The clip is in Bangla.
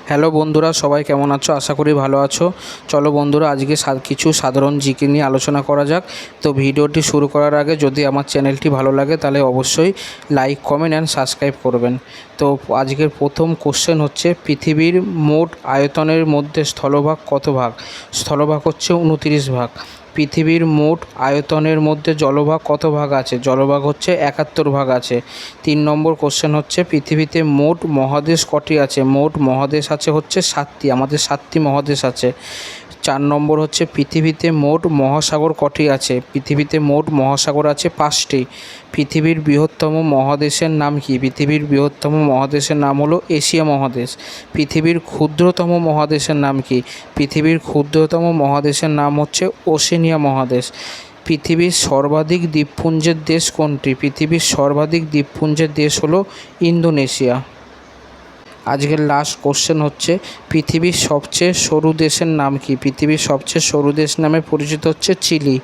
হ্যালো বন্ধুরা, সবাই কেমন আছো? আশা করি ভালো আছো। চলো বন্ধুরা, আজকে কিছু সাধারণ জিকে নিয়ে আলোচনা করা যাক। তো ভিডিওটি শুরু করার আগে যদি আমার চ্যানেলটি ভালো লাগে তাহলে অবশ্যই লাইক, কমেন্ট অ্যান্ড সাবস্ক্রাইব করবেন। তো আজকের প্রথম কোশ্চেন হচ্ছে, পৃথিবীর মোট আয়তনের মধ্যে স্থলভাগ কত ভাগ? স্থলভাগ হচ্ছে 29 ভাগ। পৃথিবীর মোট আয়তনের মধ্যে জলভাগ কত ভাগ আছে? জলভাগ হচ্ছে 71 ভাগ আছে। 3 নম্বর কোশ্চেন হচ্ছে, পৃথিবীতে মোট মহাদেশ কটি আছে? মোট মহাদেশ আছে হচ্ছে 7টি, আমাদের 7টি মহাদেশ আছে। 4 নম্বর হচ্ছে, পৃথিবীতে মোট মহাসাগর কটি আছে? পৃথিবীতে মোট মহাসাগর আছে 5টি। পৃথিবীর বৃহত্তম মহাদেশের নাম কি? পৃথিবীর বৃহত্তম মহাদেশের নাম হলো এশিয়া মহাদেশ। পৃথিবীর ক্ষুদ্রতম মহাদেশের নাম কি? পৃথিবীর ক্ষুদ্রতম মহাদেশের নাম হচ্ছে ওশেনিয়া মহাদেশ। পৃথিবীর সর্বাধিক দ্বীপপুঞ্জের দেশ কোনটি? পৃথিবীর সর্বাধিক দ্বীপপুঞ্জের দেশ হলো ইন্দোনেশিয়া। আজকের লাস্ট কোশ্চেন হচ্ছে, পৃথিবীর সবচেয়ে সরু দেশের নাম কি? পৃথিবীর সবচেয়ে সরু দেশ নামে পরিচিত হচ্ছে চিলি।